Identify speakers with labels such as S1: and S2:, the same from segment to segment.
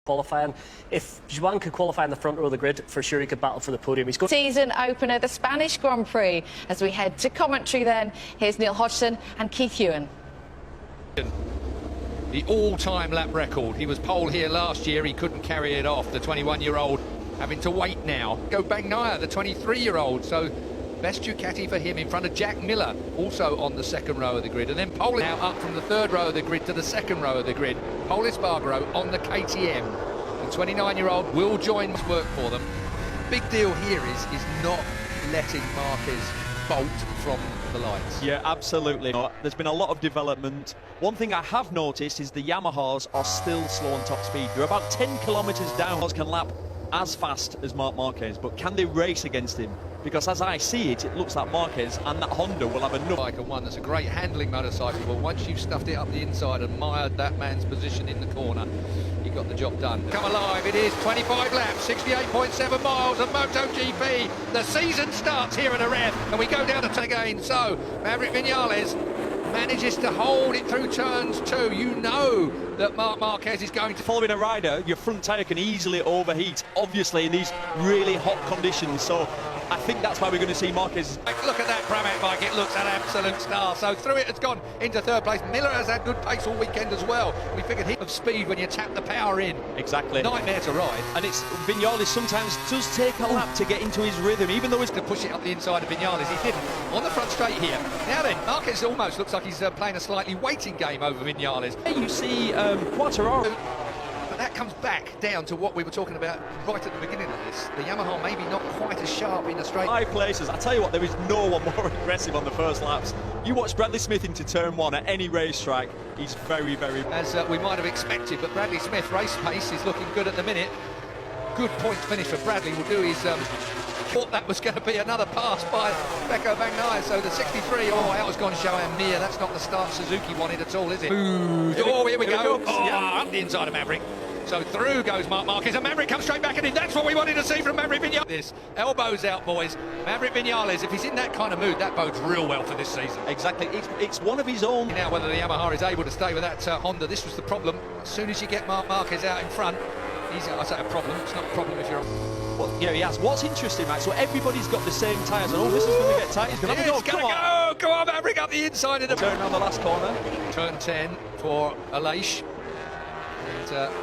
S1: qualifying. If Juan could qualify in the front row of the grid, for sure he could battle for the podium. He's got
S2: season opener, the Spanish Grand Prix. As we head to commentary then, here's Neil Hodgson and Keith Ewan.
S3: The all-time lap record. He was pole here last year, he couldn't carry it off. The 21-year-old having to wait now. Go Bagnaia, the 23-year-old. So best Ducati for him in front of Jack Miller, also on the second row of the grid. And then Pole now up from the third row of the grid to the second row of the grid. Pole Espargaro on the KTM. The 29-year-old will join work for them. Big deal here is not letting Marquez bolt from the lights.
S4: Yeah, absolutely. There's been a lot of development. One thing I have noticed is the Yamahas are still slow on top speed. They're about 10 kilometres down. Can lap as fast as Marc Marquez, but can they race against him? Because as I see it, it looks like Marquez and that Honda will have enough.
S3: Like one that's a great handling motorcycle, but once you've stuffed it up the inside and mired that man's position in the corner, you got the job done. Come alive, it is 25 laps, 68.7 miles of MotoGP. The season starts here at Jerez, and we go down to again. So Maverick Vinales manages to hold it through turns two. You know that Marc Marquez is going to...
S4: Following a rider, your front tyre can easily overheat, obviously, in these really hot conditions. So I think that's why we're going to see Marquez.
S3: Look at that Pramac bike, it looks an absolute star. So through it, it's gone into third place. Miller has had good pace all weekend as well. We figured hit of speed when you tap the power in.
S4: Exactly.
S3: Nightmare to ride.
S4: And it's Vinales sometimes does take a lap to get into his rhythm, even though it's
S3: to push it up the inside of Vinales. He didn't. On the front straight here. Now then, Marquez almost looks like he's playing a slightly waiting game over Vinales.
S4: You see Quartararo.
S3: But that comes back down to what we were talking about right at the beginning of this. The Yamaha maybe not quite as sharp in the straight.
S4: 5 places. I tell you what, there is no one more aggressive on the first laps. You watch Bradley Smith into turn 1 at any racetrack, he's very, very...
S3: As we might have expected, but Bradley Smith race pace is looking good at the minute. Good point finish for Bradley. Will do his... thought that was going to be another pass by Pecco Bagnaia. So the 63, that was gone Joan Mir. That's not the start Suzuki wanted at all, is it? Oh, here we go. Up the inside of Maverick. So through goes Marc Marquez, and Maverick comes straight back in. That's what we wanted to see from Maverick Vinales. This elbows out, boys. Maverick Vinales, if he's in that kind of mood, that bodes real well for this season.
S4: Exactly. It's one of his own.
S3: Now, whether the Yamaha is able to stay with that Honda, this was the problem. As soon as you get Marc Marquez out in front, I say a problem. It's not a problem if you're...
S4: Well, yeah, he has. What's interesting, right? So everybody's got the same tyres, and this is going to get tight. He's going to have a go.
S3: Come on, Maverick, up the inside of the...
S4: Turn around the last corner.
S3: Turn 10 for Aleix. And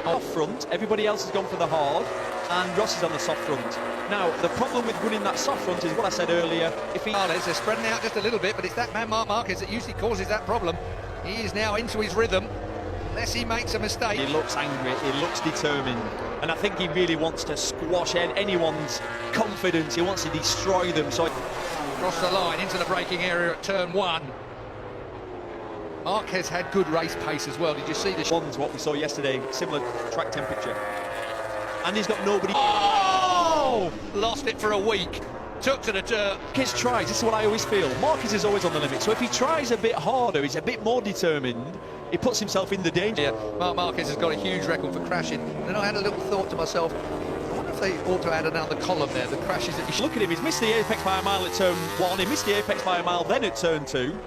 S4: off front, everybody else has gone for the hard, and Ross is on the soft front. Now, the problem with running that soft front is what I said earlier. If
S3: they're spreading out just a little bit, but it's that man Marc Marquez that usually causes that problem. He is now into his rhythm. Unless he makes a mistake.
S4: He looks angry, he looks determined, and I think he really wants to squash anyone's confidence. He wants to destroy them. So
S3: across the line into the braking area at turn 1. Marquez had good race pace as well. Did you see the
S4: ones what we saw yesterday, similar track temperature, and he's got nobody.
S3: Lost it for a week. Took to the dirt.
S4: Marquez tries, this is what I always feel. Marquez is always on the limit, so if he tries a bit harder, he's a bit more determined, he puts himself in the danger.
S3: Yeah, Marc Marquez has got a huge record for crashing. Then I had a little thought to myself, I wonder if they ought to add another column there, the crashes that
S4: Look at him, he's missed the apex by a mile at turn 1, he missed the apex by a mile then at turn 2.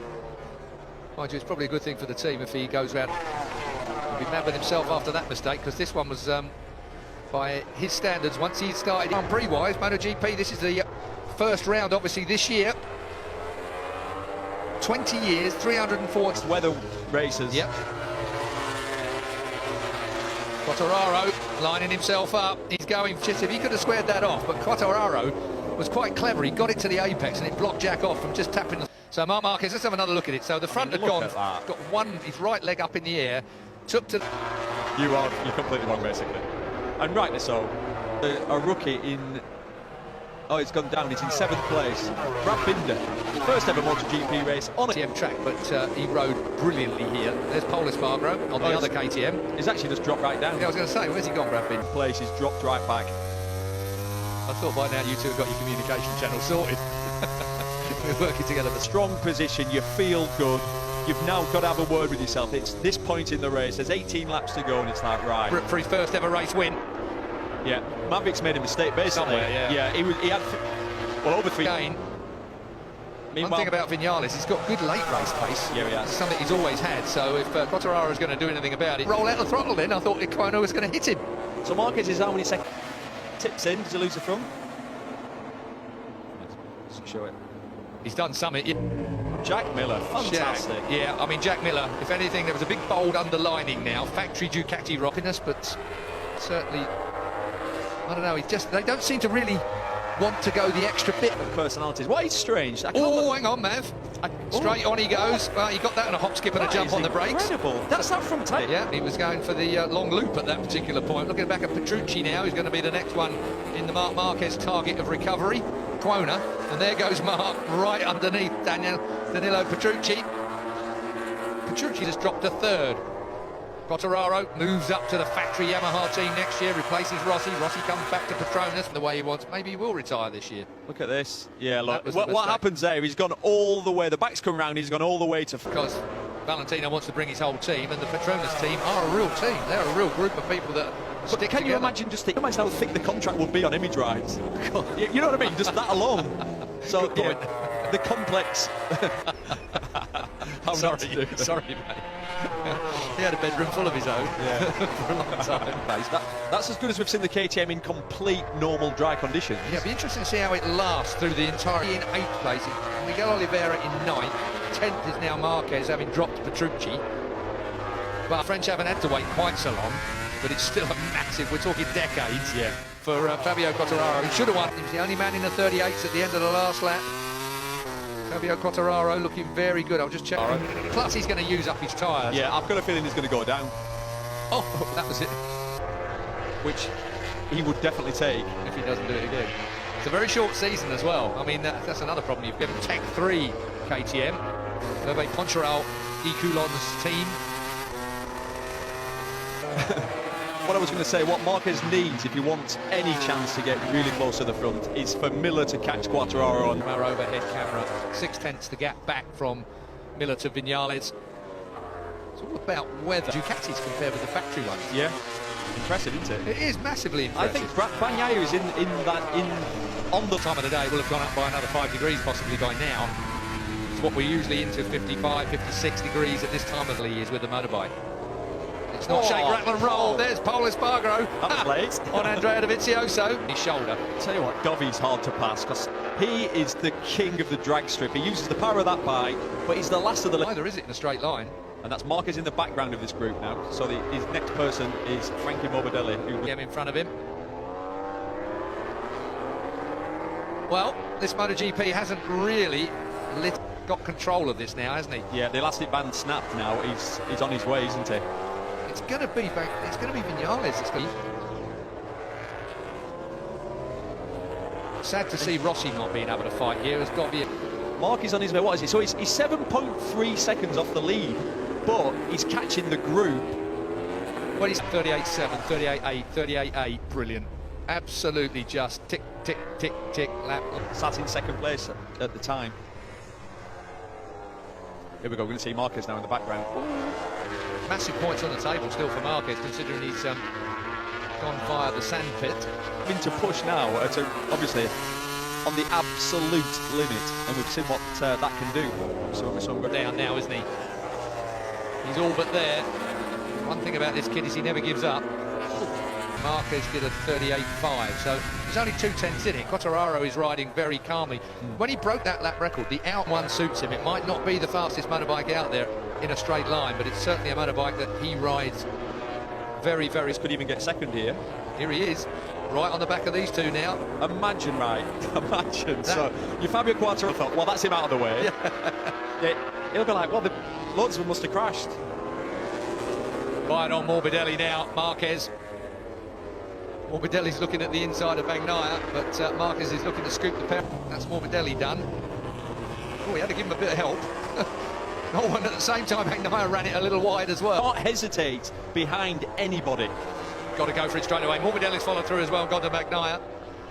S3: Mind you, it's probably a good thing for the team if he goes round. He'll be mad with himself after that mistake, because this one was, by his standards, once he started Grand Prix-wise, MotoGP, this is the first round, obviously, this year. 20 years, 304
S4: weather races.
S3: Yep. Quartararo lining himself up. He's going, just if he could have squared that off, but Quartararo was quite clever. He got it to the apex and it blocked Jack off from just tapping the... So Marc Marquez, let's have another look at it. So the front had gone, got his right leg up in the air, took to...
S4: You're completely wrong, basically. And rightly so. A rookie in... Oh, it's gone down. He's in 7th place. Brad Binder, first ever MotoGP race on a
S3: KTM track, but he rode brilliantly here. There's Pole Espargaro on the other KTM.
S4: He's actually just dropped right down.
S3: Yeah, I was going to say, where's he gone, Brad Binder?
S4: Place, he's dropped right back.
S3: I thought by now you two have got your communication channel sorted. We're working together.
S4: A strong position, you feel good. You've now got to have a word with yourself. It's this point in the race. There's 18 laps to go, and it's like, right.
S3: For his first ever race win.
S4: Yeah, Maverick's made a mistake, basically.
S3: Somewhere, yeah.
S4: Yeah, he had, well, over 3.
S3: Again. One thing about Vinales, he's got good late race pace.
S4: Yeah, he has.
S3: It's something he's always had. So if Quartararo is going to do anything about it, roll out the throttle then. I thought Icono was going to hit him.
S4: So Marquez is how many seconds? Tips in, does he lose the front? Let's show it.
S3: He's done something.
S4: Jack Miller, fantastic.
S3: Yeah, I mean, Jack Miller, if anything, there was a big bold underlining now. Factory Ducati rocking us, but certainly, I don't know, they don't seem to really want to go the extra bit.
S4: Personalities. What is strange?
S3: Oh, hang on, Mav. Straight on he goes. Well, he got that in a hop, skip and a jump on the brakes.
S4: Incredible. That's that front tail.
S3: Yeah, he was going for the long loop at that particular point. Looking back at Petrucci now, who's going to be the next one in the Marc Marquez target of recovery. Quona, and there goes Marc right underneath Danilo Petrucci. Petrucci has dropped to third. Quartararo moves up to the factory Yamaha team next year, replaces Rossi. Rossi comes back to Petronas the way he wants. Maybe he will retire this year.
S4: Look at this. Yeah, look. What happens there? He's gone all the way. The back's come round. He's gone all the way to...
S3: Because Valentino wants to bring his whole team, and the Petronas team are a real team. They're a real group of people that stick together.
S4: Can you imagine how thick the contract would be on image rights? You know what I mean? Just that alone. So, yeah, the complex...
S3: Sorry, mate. He had a bedroom full of his own for a long time.
S4: That's as good as we've seen the KTM in complete normal dry conditions.
S3: Yeah, it'll be interesting to see how it lasts through the entire... In 8th place, Miguel Oliveira in 9th, 10th is now Marquez, having dropped Petrucci. But French haven't had to wait quite so long, but it's still a massive, we're talking decades, for Fabio Quartararo. He should have won. He was the only man in the 38s at the end of the last lap. Fabio Quartararo looking very good. I'll just check. Plus, he's going to use up his tyres.
S4: Yeah, I've got a feeling he's going to go down.
S3: Oh, that was it.
S4: Which he would definitely take
S3: if he doesn't do it again. It's a very short season as well. I mean, that's another problem. You've given Tech 3 KTM, Hervé Poncharal, Ecoulon's team.
S4: What I was going to say, what Marquez needs if he wants any chance to get really close to the front is for Miller to catch Quartararo on
S3: our overhead camera. 6/10 the gap back from Miller to Vinales. It's all about weather. Ducatis compared with the factory ones.
S4: Yeah, impressive, isn't it?
S3: It is massively impressive.
S4: I think Bagnaia is on the
S3: time of the day will have gone up by another 5 degrees possibly by now. It's what we're usually into 55, 56 degrees at this time of the year with the motorbike. It's not shake, rattle and roll. There's Paul Espargaro on Andrea Dovizioso. His shoulder.
S4: I'll tell you what, Dovi's hard to pass because he is the king of the drag strip. He uses the power of that bike, but he's the last of the...
S3: Neither is it in a straight line.
S4: And that's Marquez in the background of this group now. So his next person is Frankie Morbidelli. Who...
S3: in front of him. Well, this MotoGP hasn't really got control of this now, hasn't he?
S4: Yeah, the elastic band snapped now. He's on his way, isn't he?
S3: It's going to be Vinales. It's going to be... Sad to see Rossi not being able to fight here. It's got to be...
S4: Mark is on his way. What is he? So he's 7.3 seconds off the lead, but he's catching the group.
S3: Well, he's 38.7, 38.8, 38.8. Brilliant. Absolutely just tick, tick, tick, tick, lap.
S4: Sat in second place at the time. Here we go. We're going to see Marquez now in the background.
S3: Massive points on the table still for Marquez, considering he's gone via the sandpit.
S4: Having to push now at obviously on the absolute limit, and we've seen what that can do. So we're
S3: down now, isn't he? He's all but there. One thing about this kid is he never gives up. Marquez did a 38.5, so there's only 2/10 in it. Quartararo is riding very calmly. When he broke that lap record, the out one suits him. It might not be the fastest motorbike out there in a straight line, but it's certainly a motorbike that he rides very, very...
S4: Could even get second here.
S3: Here he is, right on the back of these two now.
S4: Imagine, right? Imagine. So you Fabio Quartararo thought, well, that's him out of the way. Yeah, he'll be like, well, loads of them must have crashed.
S3: Right on Morbidelli now, Marquez. Morbidelli's looking at the inside of Bagnaia, but Marquez is looking to scoop the pair. That's Morbidelli done. Oh, he had to give him a bit of help. Oh, and at the same time, Bagnaia ran it a little wide as well.
S4: Can't hesitate behind anybody.
S3: Got to go for it straight away. Morbidelli's followed through as well, got to Bagnaia.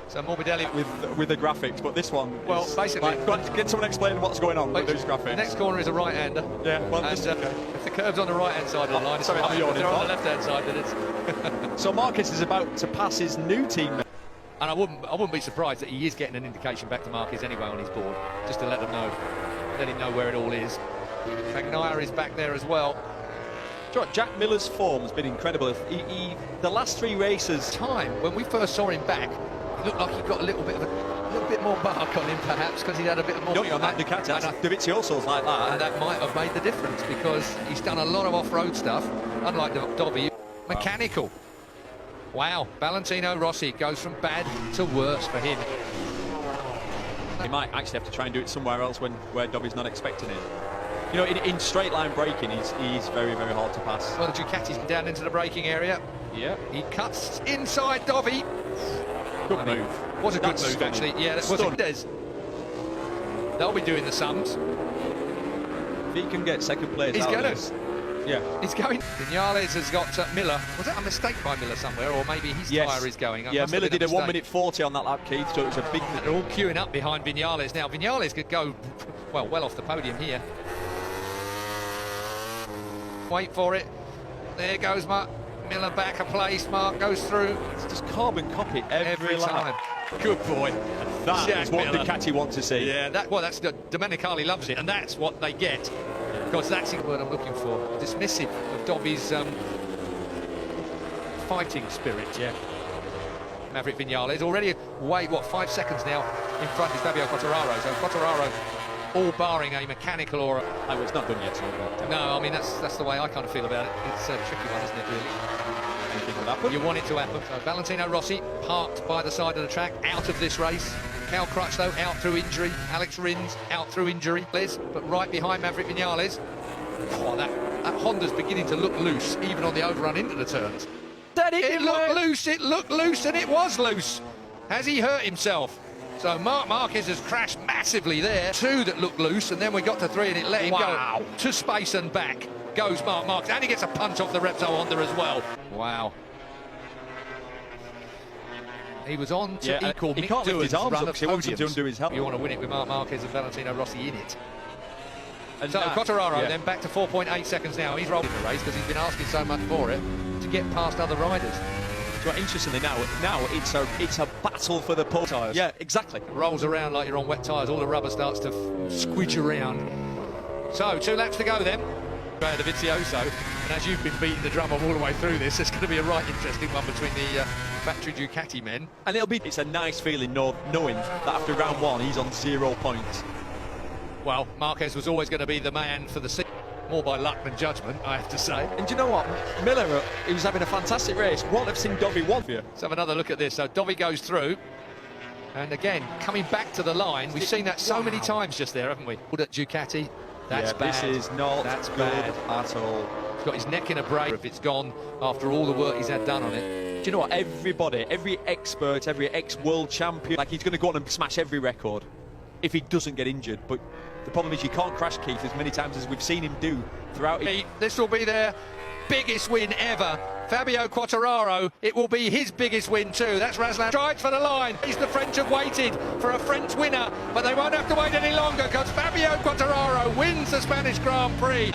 S3: So Morbidelli...
S4: With the graphics, but this one...
S3: Well, basically...
S4: Get someone explain what's going on with those graphics.
S3: The next corner is a right-hander.
S4: Yeah, well,
S3: and, if the curve's on the right-hand side of the line,
S4: sorry,
S3: if they're on the left-hand side, then it's...
S4: So Marquez is about to pass his new teammate.
S3: And I wouldn't be surprised that he is getting an indication back to Marquez anyway on his board, just to let him know where it all is. Bagnaia is back there as well.
S4: Do you know what, Jack Miller's form has been incredible. The last 3 races,
S3: Time when we first saw him back, it looked like he got a little bit more bark on him, perhaps, because he had a bit more.
S4: on that Ducati, that's Dovizioso's like that.
S3: And that might have made the difference, because he's done a lot of off-road stuff, unlike Dobby. Mechanical. Wow, Valentino Rossi goes from bad to worse for him.
S4: He might actually have to try and do it somewhere else where Dobby's not expecting it. You know, in straight line braking, he's very, very hard to pass.
S3: Well, the Ducati's down into the braking area.
S4: Yeah.
S3: He cuts inside Dobby.
S4: Good move.
S3: Was a good
S4: That's
S3: move,
S4: stunning.
S3: actually. Yeah, that was a Des. They'll be doing the sums.
S4: If he can get second place,
S3: He's
S4: out of
S3: gonna.
S4: this, yeah.
S3: He's going. Vinales has got Miller. Was that a mistake by Miller somewhere, or maybe his tyre is going?
S4: Yeah, Miller did a 1:40 on that lap, Keith, so it was a big...
S3: They're all queuing up behind Vinales now. Vinales could go, well off the podium here. Wait for it. There goes Mark. Miller back a place. Mark goes through.
S4: It's just carbon copy every lap.
S3: time. Good boy.
S4: That
S3: Jack
S4: is what
S3: Miller.
S4: Ducati want to see.
S3: Yeah, that's Domenicali loves it, and that's what they get. Because that's the word I'm looking for. Dismissive of Dobby's fighting spirit.
S4: Yeah.
S3: Maverick Vinales already 5 seconds now in front is Fabio Quartararo. So Quartararo, all barring a mechanical or
S4: Oh, it's not done yet, so
S3: no, I mean that's the way I kind of feel about it. It's a tricky one, isn't it, really?
S4: anything will happen.
S3: You want it to happen. So Valentino Rossi parked by the side of the track, out of this race. Cal Crutchlow out through injury. Alex Rins out through injury. Liz, but right behind Maverick Vinales. Oh, that Honda's beginning to look loose, even on the overrun into the turns. It looked loose, and it was loose. Has he hurt himself? So Marquez has crashed massively there. 2 that looked loose, and then we got to 3 and it let him go to space and back. Goes Marquez, and he gets a punch off the Repsol Honda as well. Wow. He was on to equal
S4: he
S3: Mick
S4: can't lift his
S3: Doohan's
S4: arms
S3: run
S4: up
S3: of
S4: because he wants him to
S3: podiums.
S4: undo his helmet.
S3: You want to win it with Marc Marquez and Valentino Rossi in it.
S4: And
S3: So
S4: that-
S3: Quartararo
S4: yeah.
S3: then back to 4.8 seconds now. He's rolling the race because he's been asking so much for it to get past other riders.
S4: So interestingly now it's a battle for the pole tyres. Yeah, exactly.
S3: Rolls around like you're on wet tyres. All the rubber starts to squidge around. So 2 laps to go then. The Vizioso, and as you've been beating the drum all the way through this, it's going to be a right interesting one between the factory Ducati men.
S4: And it's a nice feeling knowing that after round 1 he's on 0 points.
S3: Well, Marquez was always going to be the man for the season, more by luck than judgment, I have to say.
S4: And do you know what? Miller, he was having a fantastic race. Won't have seen Dobby one for you.
S3: Let's have another look at this. So Dobby goes through, and again, coming back to the line. We've seen that so many times just there, haven't we? At Ducati, that's bad.
S4: This is not good at all.
S3: He's got his neck in a brace if it's gone after all the work he's had done on it.
S4: Do you know what? Everybody, every expert, every ex-world champion, like he's going to go on and smash every record if he doesn't get injured. But the problem is you can't crash Keith as many times as we've seen him do throughout.
S3: This will be their biggest win ever. Fabio Quartararo, it will be his biggest win too. That's Razlan. Strides for the line. The French have waited for a French winner, but they won't have to wait any longer because Fabio Quartararo wins the Spanish Grand Prix.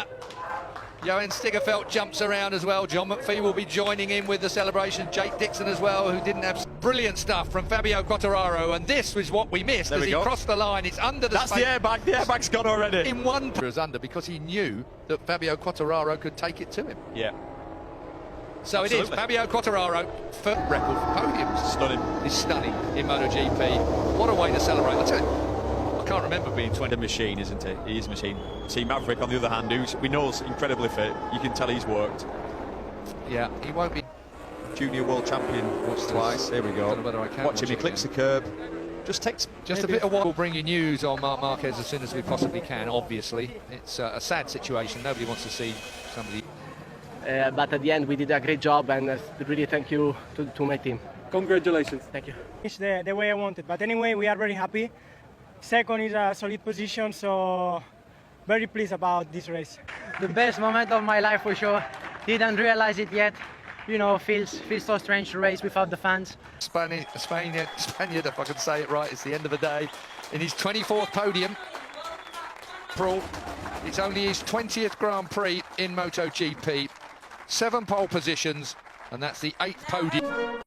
S3: Johan Stiggerfeldt jumps around as well. John McPhee will be joining in with the celebration. Jake Dixon as well, who didn't have brilliant stuff from Fabio Quartararo, and this was what we missed as he crossed the line. It's under the
S4: That's the airbag. The airbag's gone already.
S3: in one was under because he knew that Fabio Quartararo could take it to him.
S4: Yeah.
S3: So
S4: Absolutely.
S3: it is Fabio Quartararo, first record for podiums.
S4: Stunning.
S3: It's stunning in MotoGP. What a way to celebrate. I tell you, I can't remember being 20.
S4: The machine, isn't it? He is a machine. See Maverick on the other hand, who we know is incredibly fit. You can tell he's worked.
S3: Yeah, he won't be.
S4: Junior world champion twice. There we go.
S3: Don't know whether I can
S4: Watch him. He
S3: watch it
S4: clicks
S3: again.
S4: the curb. Just takes
S3: Just a bit of what will bring you news on Marc Marquez as soon as we possibly can, obviously. It's a sad situation. Nobody wants to see somebody.
S1: But at the end, we did a great job, and really thank you to my team. Congratulations. Thank you.
S5: It's the way I wanted. But anyway, we are very happy. Second is a solid position, so very pleased about this race.
S6: The best moment of my life for sure. Didn't realize it yet. You know, feels so strange to race without the fans.
S3: Spaniard, if I can say it right, it's the end of the day. In his 24th podium, it's only his 20th Grand Prix in MotoGP. 7 pole positions, and that's the 8th podium.